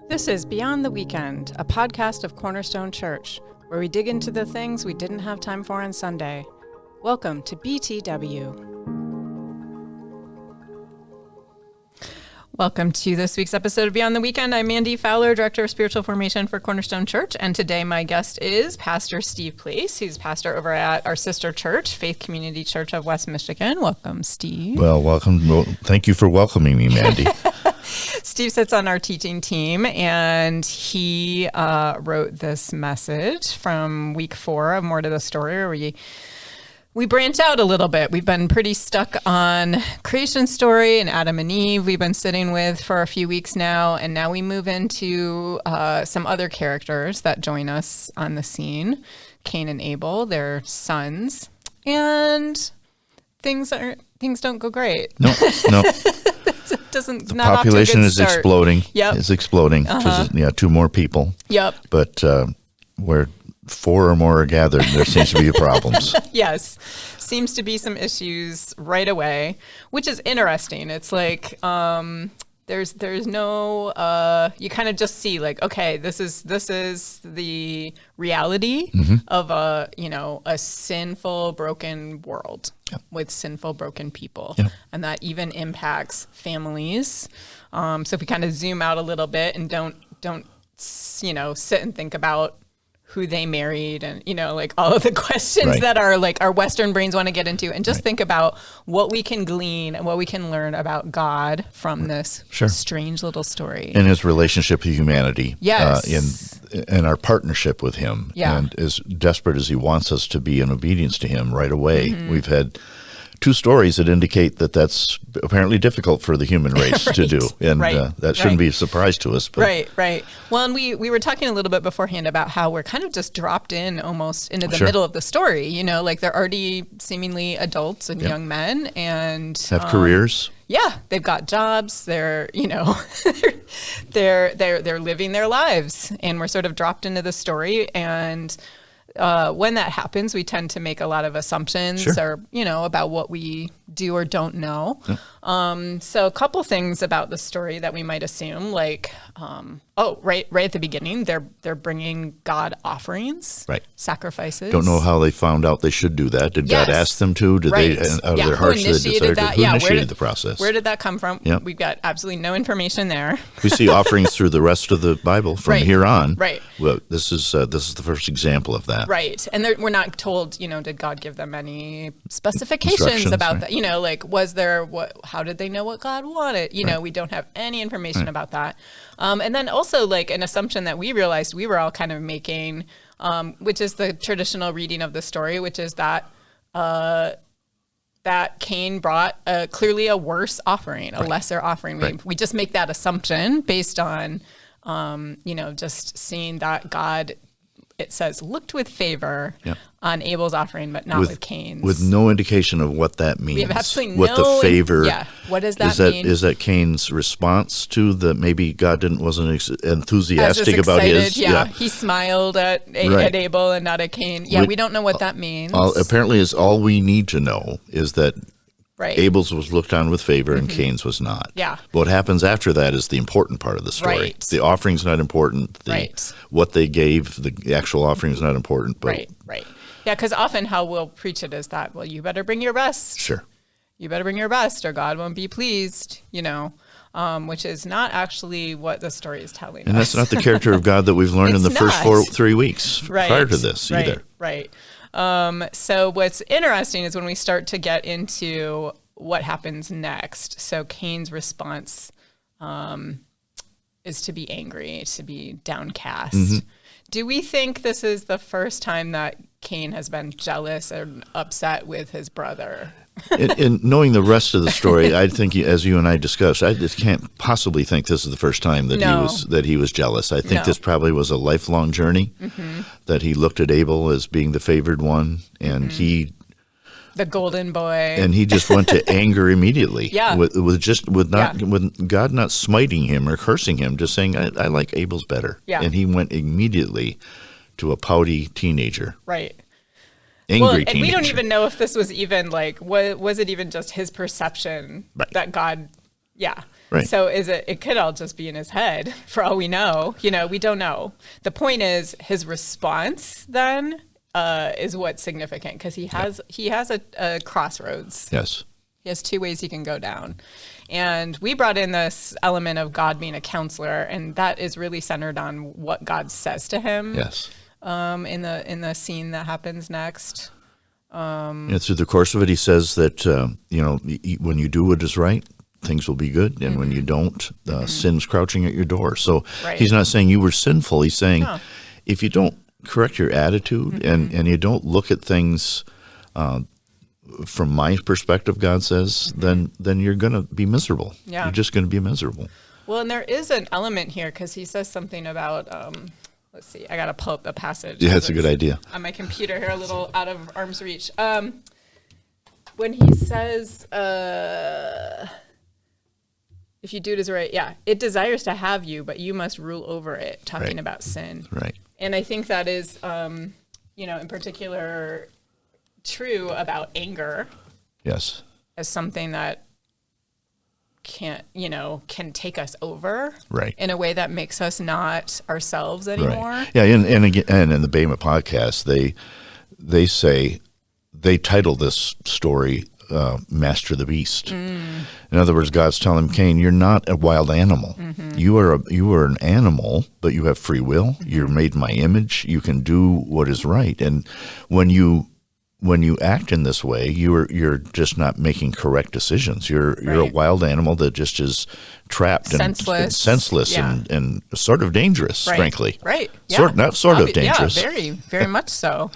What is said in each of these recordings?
This is Beyond the Weekend, a podcast of Cornerstone Church, where we dig into the things we didn't have time for on Sunday. Welcome to BTW. Welcome to this week's episode of Beyond the Weekend. I'm Mandy Fowler, Director of Spiritual Formation for Cornerstone Church, and today my guest is Pastor Steve Place, who's pastor over at our sister church, Faith Community Church of West Michigan. Welcome, Steve. Well, welcome. Well, thank you for welcoming me, Mandy. Steve sits on our teaching team, and he wrote this message from week 4 of More to the Story, where we branch out a little bit. We've been pretty stuck on creation story and Adam and Eve we've been sitting with for a few weeks now, and now we move into some other characters that join us on the scene. Cain and Abel, their sons, and things don't go great. No. The population is start. exploding. Yep. It's exploding. Yeah, 2 more people. Yep. But where 4 or more are gathered, there seems to be problems. Yes. Seems to be some issues right away, which is interesting. It's like there's no you kind of just see like, okay, this is the reality of a sinful, broken world. Yep. With sinful, broken people. Yep. And that even impacts families. So if we kind of zoom out a little bit and don't sit and think about who they married and, like all of the questions that are like our Western brains want to get into, and just think about what we can glean and what we can learn about God from this strange little story. And his relationship to humanity. Yes. And our partnership with him. Yeah. And as desperate as he wants us to be in obedience to him right away. We've had 2 stories that indicate that that's apparently difficult for the human race to do. And that shouldn't be a surprise to us. But. Right. Well, and we were talking a little bit beforehand about how we're kind of just dropped in almost into the middle of the story. Like they're already seemingly adults and young men and have careers. Yeah, they've got jobs. They're, they're living their lives, and we're sort of dropped into the story. And when that happens, we tend to make a lot of assumptions or, about what we do or don't know. Yeah. So a couple things about the story that we might assume, like, right at the beginning, they're bringing God offerings, sacrifices. Don't know how they found out they should do that. Did God ask them to? Did they, out of their hearts, who initiated that? Who initiated the process? Where did that come from? Yep. We've got absolutely no information there. We see offerings through the rest of the Bible from here on. Right. Well, this is the first example of that. Right. And we're not told, did God give them any specifications about that? Like, was there how did they know what God wanted? We don't have any information about that. And then also like an assumption that we realized we were all kind of making, which is the traditional reading of the story, which is that that Cain brought clearly a worse offering, a lesser offering. We just make that assumption based on, just seeing that God, it says, looked with favor on Abel's offering, but not with Cain's. With no indication of what that means. We have absolutely what the favor. What does that mean? Is that Cain's response to the maybe God wasn't enthusiastic about his? Yeah, he smiled at Abel and not at Cain. Yeah, we don't know what that means. Apparently, all we need to know is that Abel's was looked on with favor and Cain's was not. Yeah. What happens after that is the important part of the story. Right. The offering's not important. What they gave, the actual offering is not important. But Right. Yeah, because often how we'll preach it is that, well, you better bring your best. Sure. You better bring your best or God won't be pleased, which is not actually what the story is telling us. And that's not the character of God that we've learned in the first 3 weeks prior to this either. Right. So what's interesting is when we start to get into what happens next. So Cain's response is to be angry, to be downcast. Mm-hmm. Do we think this is the first time that Cain has been jealous or upset with his brother? In knowing the rest of the story, I think, as you and I discussed, I just can't possibly think this is the first time that he was jealous. I think this probably was a lifelong journey, that he looked at Abel as being the favored one, and the golden boy, and he just went to anger immediately. with God not smiting him or cursing him, just saying, I like Abel's better. Yeah. And he went immediately to a pouty teenager. Right. Angry teenager. And we don't even know if this was even like, was it even just his perception that God, Right. So it could all just be in his head for all we know. We don't know. The point is his response then is what's significant, because he has a crossroads. Yes. He has two ways he can go down. And we brought in this element of God being a counselor, and that is really centered on what God says to him. Yes. In the scene that happens next. Through the course of it, he says that when you do what is right, things will be good, and when you don't, sin's crouching at your door. So he's not saying you were sinful. He's saying if you don't correct your attitude and you don't look at things from my perspective, God says, then you're going to be miserable. Yeah. You're just going to be miserable. Well, and there is an element here, because he says something about, let's see, I got to pull up the passage. Yeah, that's a good idea. On my computer here, a little out of arm's reach. When he says, if you do it as right, it desires to have you, but you must rule over it, talking about sin. Right. And I think that is, in particular, true about anger. Yes. As something that can take us over. Right. In a way that makes us not ourselves anymore. Right. Yeah, and again, and in the Bema podcast, they say they title this story Master the Beast. In other words, God's telling him, Cain, you're not a wild animal. You are an animal, but you have free will. You're made in my image. You can do what is right. And when you act in this way, you're just not making correct decisions. You're a wild animal that just is trapped and senseless and sort of dangerous, frankly. Right. Yeah. Sort of dangerous. Yeah, very, very much so.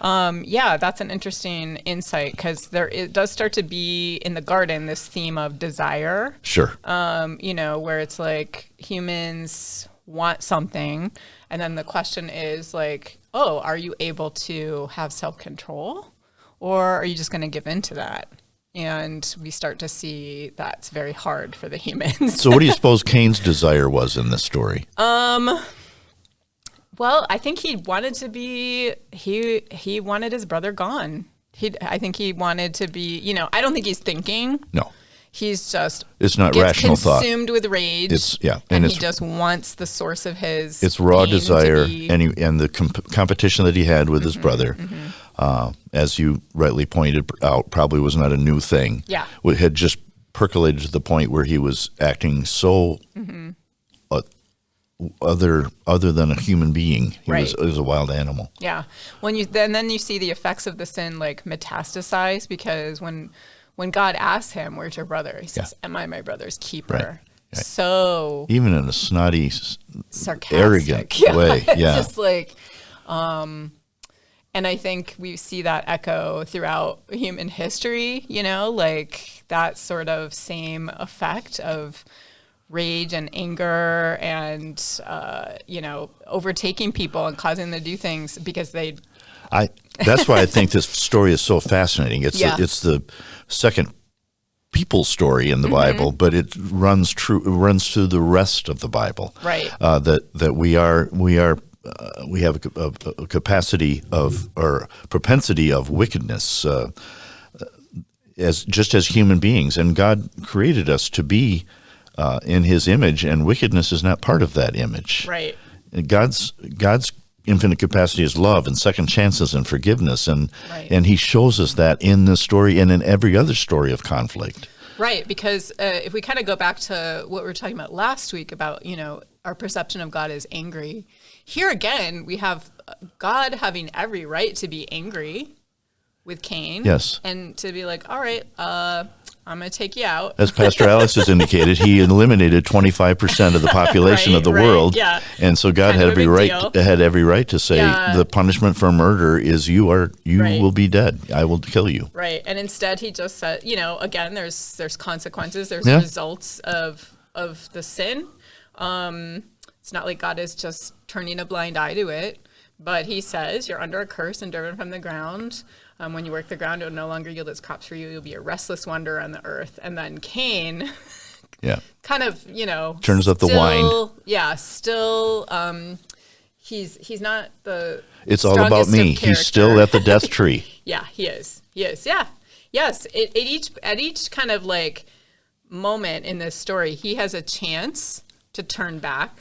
That's an interesting insight, because it does start to be in the garden this theme of desire. Sure. Where it's like humans want something, and then the question is like, oh, are you able to have self-control, or are you just going to give in to that? And we start to see that's very hard for the humans. So what do you suppose Cain's desire was in this story? Well, I think he wanted to be, he wanted his brother gone. I think he wanted to be, I don't think he's thinking. No. He's just, it's not rational thought. Consumed with rage. And he just wants the source of his. It's raw desire, and the competition that he had with his brother, as you rightly pointed out, probably was not a new thing. Yeah, it had just percolated to the point where he was acting so other than a human being. He was a wild animal. Yeah, then you see the effects of the sin like metastasize, because when God asks him, where's your brother? He says, am I my brother's keeper? Right. So even in a snotty, sarcastic, arrogant way. Yeah. It's just like, and I think we see that echo throughout human history, like that sort of same effect of rage and anger and, overtaking people and causing them to do things because that's why I think this story is so fascinating. It's the second people story in the Bible, but it runs through the rest of the Bible. Right. That we have a capacity of, or propensity of wickedness as human beings, and God created us to be in His image, and wickedness is not part of that image. Right. And God's infinite capacity is love and second chances and forgiveness, and He shows us that in this story and in every other story of conflict. Right, because if we kind of go back to what we were talking about last week about, our perception of God as angry, here again, we have God having every right to be angry with Cain. Yes. And to be like, all right, I'm going to take you out. As Pastor Alex has indicated, he eliminated 25% of the population of the world. Yeah. And so God had every right to say the punishment for murder is you will be dead. I will kill you. Right. And instead he just said, again, there's consequences, there's results of the sin. It's not like God is just turning a blind eye to it, but he says you're under a curse and driven from the ground. When you work the ground, it will no longer yield its crops for you. You'll be a restless wanderer on the earth. And then Cain, kind of, turns up the wine. Yeah, still, he's not the. It's all about me. He's still at the death tree. Yeah, he is. Yeah, yes. At each kind of like moment in this story, he has a chance to turn back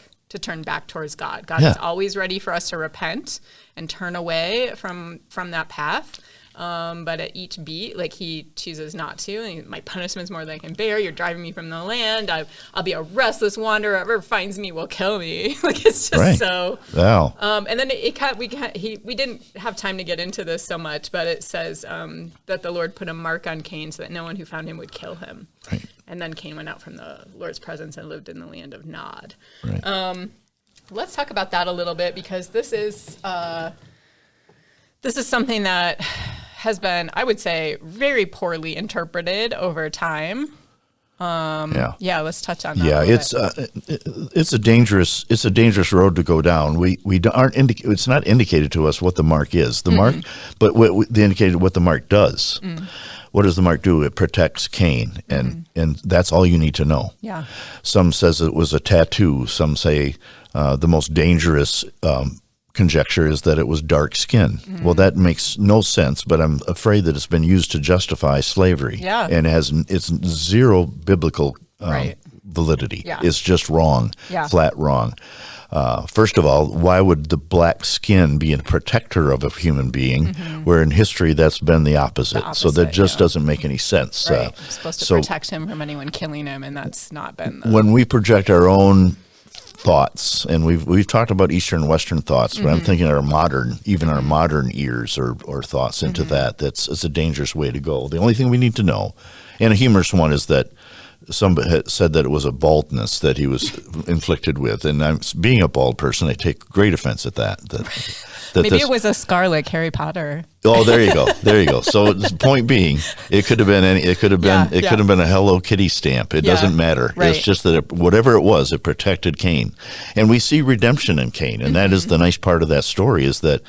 towards God. God is always ready for us to repent and turn away from that path. But at each beat, like, he chooses not to. And my punishment's more than I can bear. You're driving me from the land. I'll be a restless wanderer. Whoever finds me will kill me. Like, it's just so. Wow. And then we didn't have time to get into this so much, but it says that the Lord put a mark on Cain so that no one who found him would kill him. Right. And then Cain went out from the Lord's presence and lived in the land of Nod. Right. Let's talk about that a little bit, because this is something that has been, I would say, very poorly interpreted over time. Let's touch on that. Yeah, it's a dangerous road to go down. It's not indicated to us what the mark is. The mark, but they indicated what the mark does. What does the mark do? It protects Cain, and that's all you need to know. Yeah. Some says it was a tattoo. Some say the most dangerous conjecture is that it was dark skin. Well, that makes no sense, but I'm afraid that it's been used to justify slavery. Yeah. And it's zero biblical validity. Yeah. It's just wrong, flat wrong. First of all, why would the black skin be a protector of a human being, where in history that's been the opposite? So that just doesn't make any sense. Right. It's supposed to protect him from anyone killing him, and that's not been when we project our own thoughts, and we've talked about Eastern and Western thoughts, but I'm thinking our modern ears or thoughts into that. It's a dangerous way to go. The only thing we need to know, and a humorous one, is that somebody had said that it was a baldness that he was inflicted with, and being a bald person, I take great offense at that. Maybe it was a scar like Harry Potter. Oh, there you go. So the point being, it could have been could have been a Hello Kitty stamp. It doesn't matter. Right. It's just that whatever it was, it protected Cain, and we see redemption in Cain, and that is the nice part of that story, is that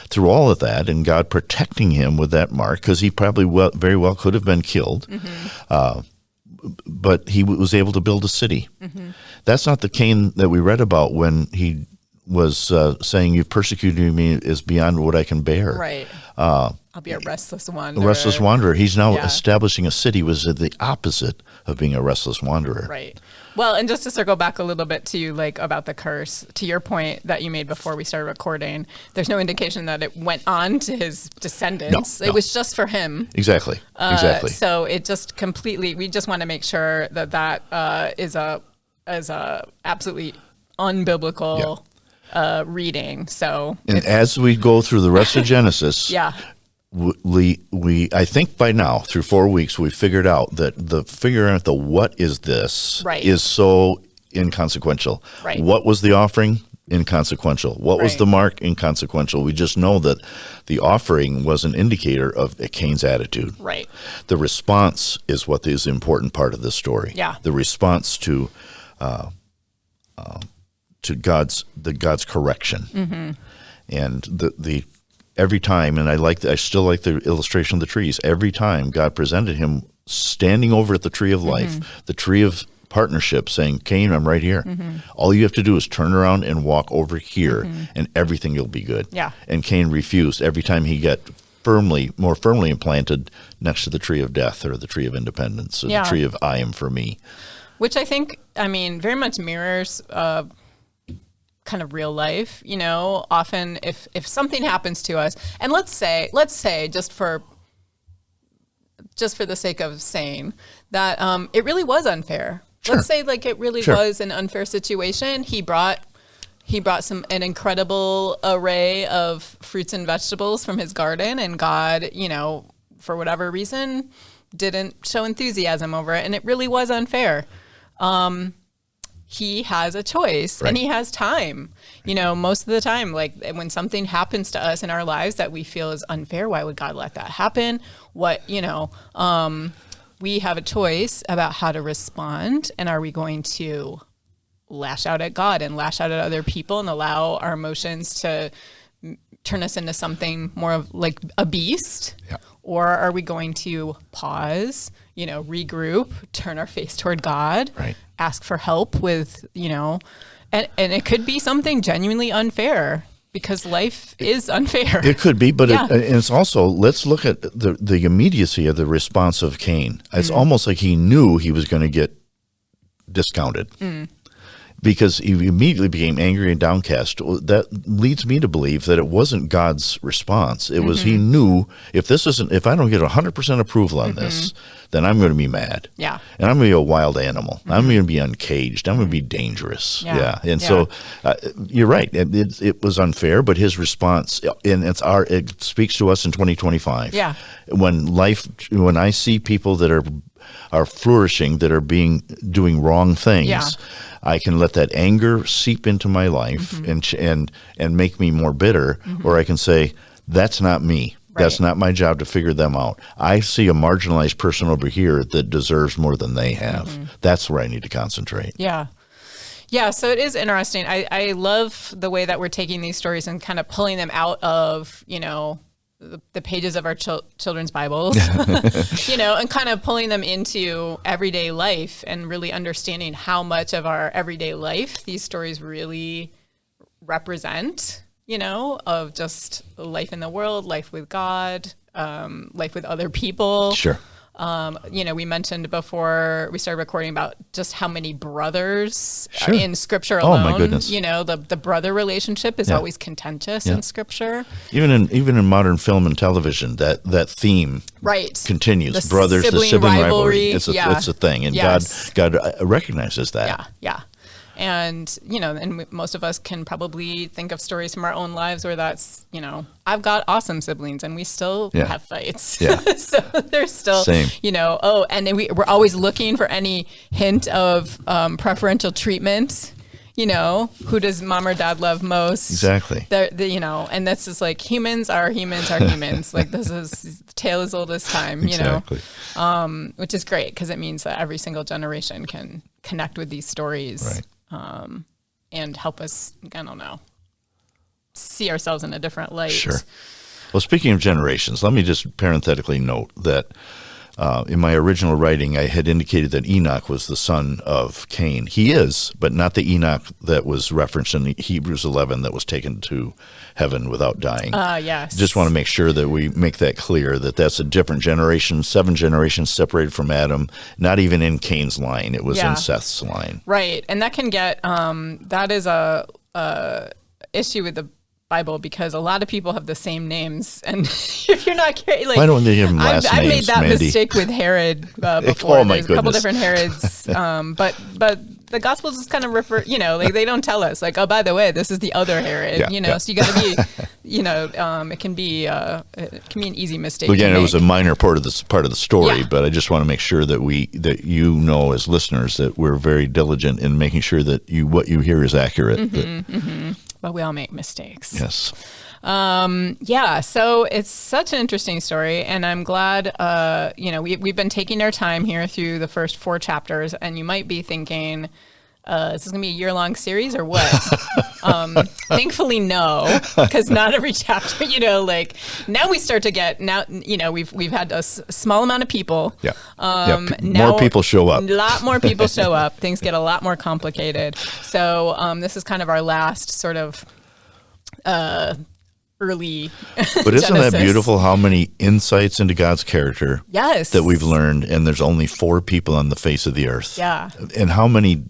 through all of that, and God protecting him with that mark, because he probably very well could have been killed. But he was able to build a city. That's not the Cain that we read about when he was saying, "You've persecuted me is beyond what I can bear." Right. I'll be a restless wanderer. A restless wanderer. He's now establishing a city, was the opposite of being a restless wanderer. Right. Well, and just to circle back a little bit to about the curse, to your point that you made before we started recording, there's no indication that it went on to his descendants. No. It was just for him. Exactly. So it just completely, we just want to make sure that is a absolutely unbiblical reading. So, and as we go through the rest of Genesis, we I think by now, through 4 weeks, we figured out that figuring out the what is this is so inconsequential. Right. What was the offering? Inconsequential. What was the mark? Inconsequential. We just know that the offering was an indicator of Cain's attitude. Right. The response is what is the important part of this story. Yeah. The response to God's correction, and the every time, and I still like the illustration of the trees. Every time God presented him standing over at the tree of life, the tree of partnership, saying, "Cain, I'm right here. All you have to do is turn around and walk over here, and everything will be good." Yeah. And Cain refused every time he got more firmly implanted next to the tree of death, or the tree of independence, or the tree of I am for me. Which I think, very much mirrors kind of real life. Often if something happens to us, and let's say just for the sake of saying that it really was unfair. Sure. Let's say it really was an unfair situation. He brought an incredible array of fruits and vegetables from his garden, and God, for whatever reason, didn't show enthusiasm over it, and it really was unfair. He has a choice, and he has time. Most of the time, when something happens to us in our lives that we feel is unfair, why would God let that happen? We have a choice about how to respond, and are we going to lash out at God and lash out at other people and allow our emotions to turn us into something more of like a beast? Yeah. Or are we going to pause, regroup, turn our face toward God, ask for help with, and it could be something genuinely unfair, because life is unfair. It could be, but it's also, let's look at the immediacy of the response of Cain. It's almost like he knew he was going to get discounted. Because he immediately became angry and downcast. That leads me to believe that it wasn't God's response. It was he knew if I don't get 100% approval on this, then I'm going to be mad. Yeah. And I'm going to be a wild animal. I'm going to be uncaged. I'm going to be dangerous. Yeah. And so you're right. It was unfair, but his response, and it speaks to us in 2025. Yeah. When I see people that are flourishing, that are doing wrong things, I can let that anger seep into my life and make me more bitter, or I can say, that's not me. Right. That's not my job to figure them out. I see a marginalized person over here that deserves more than they have. That's where I need to concentrate. Yeah. Yeah, so it is interesting. I love the way that we're taking these stories and kind of pulling them out of, the pages of our children's Bibles, and kind of pulling them into everyday life and really understanding how much of our everyday life these stories really represent, of just life in the world, life with God, life with other people. Sure. We mentioned before we started recording about just how many brothers are in Scripture alone. Oh my goodness! The brother relationship is always contentious in Scripture. Even in modern film and television, that theme continues. The brothers, the sibling rivalry. It's a thing, and God recognizes that. Yeah. And, and most of us can probably think of stories from our own lives where that's, I've got awesome siblings and we still have fights. Yeah. So there's still, same. And then we're always looking for any hint of preferential treatment. Who does mom or dad love most? Exactly. And that's just like humans are humans. Like this is the tale as old as time, exactly. Which is great because it means that every single generation can connect with these stories. Right. And help us, see ourselves in a different light. Sure. Well, speaking of generations, let me just parenthetically note that in my original writing, I had indicated that Enoch was the son of Cain. He is, but not the Enoch that was referenced in Hebrews 11 that was taken to heaven without dying. Yes. Just want to make sure that we make that clear, that that's a different generation, 7 generations separated from Adam, not even in Cain's line. It was in Seth's line. Right. And that can get, that is a issue with the Bible because a lot of people have the same names, and if you're not careful, why don't they give them last names? I've made that Mandy? mistake with Herod before. Oh my There's goodness. a couple different Herods, but the Gospels just kind of refer, they don't tell us like, oh, by the way, this is the other Herod, so you got to be, it can be an easy mistake. Again, it was a minor part of the story, but I just want to make sure that as listeners that we're very diligent in making sure that what you hear is accurate. But we all make mistakes. Yes. So it's such an interesting story, and I'm glad, we've been taking our time here through the first 4 chapters, and you might be thinking, is this going to be a year-long series or what? Thankfully, no, because not every chapter, now we start to get, we've had a small amount of people. Yeah. Now more people show up. A lot more people show up. Things get a lot more complicated. So this is kind of our last sort of early But isn't Genesis. that beautiful how many insights into God's character that we've learned, and there's only 4 people on the face of the earth. Yeah. And how many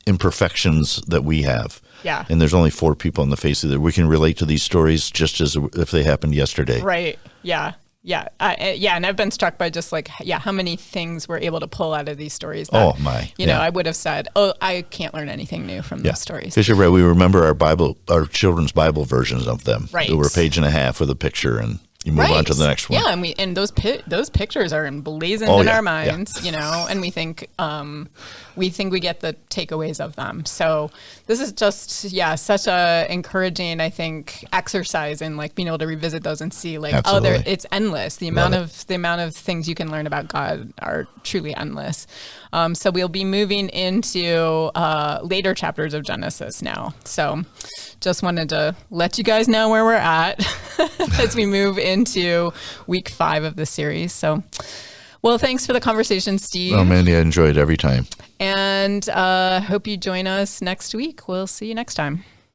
imperfections that we have. Yeah. And there's only 4 people on the face of the earth. We can relate to these stories just as if they happened yesterday. Right. Yeah. Yeah. And I've been struck by just how many things we're able to pull out of these stories. That, I would have said, I can't learn anything new from those stories. Because you're right, we remember our children's Bible versions of them. Right. They were a page and a half with a picture, and you move on to the next one. Yeah, and those pictures are emblazoned in our minds, and we think we get the takeaways of them. So this is just such a encouraging, I think, exercise in being able to revisit those and see it's endless. The amount of things you can learn about God are truly endless. So we'll be moving into later chapters of Genesis now. So just wanted to let you guys know where we're at as we move into week 5 of the series. So, well, thanks for the conversation, Steve. Well, Mandy, I enjoyed it every time. And hope you join us next week. We'll see you next time.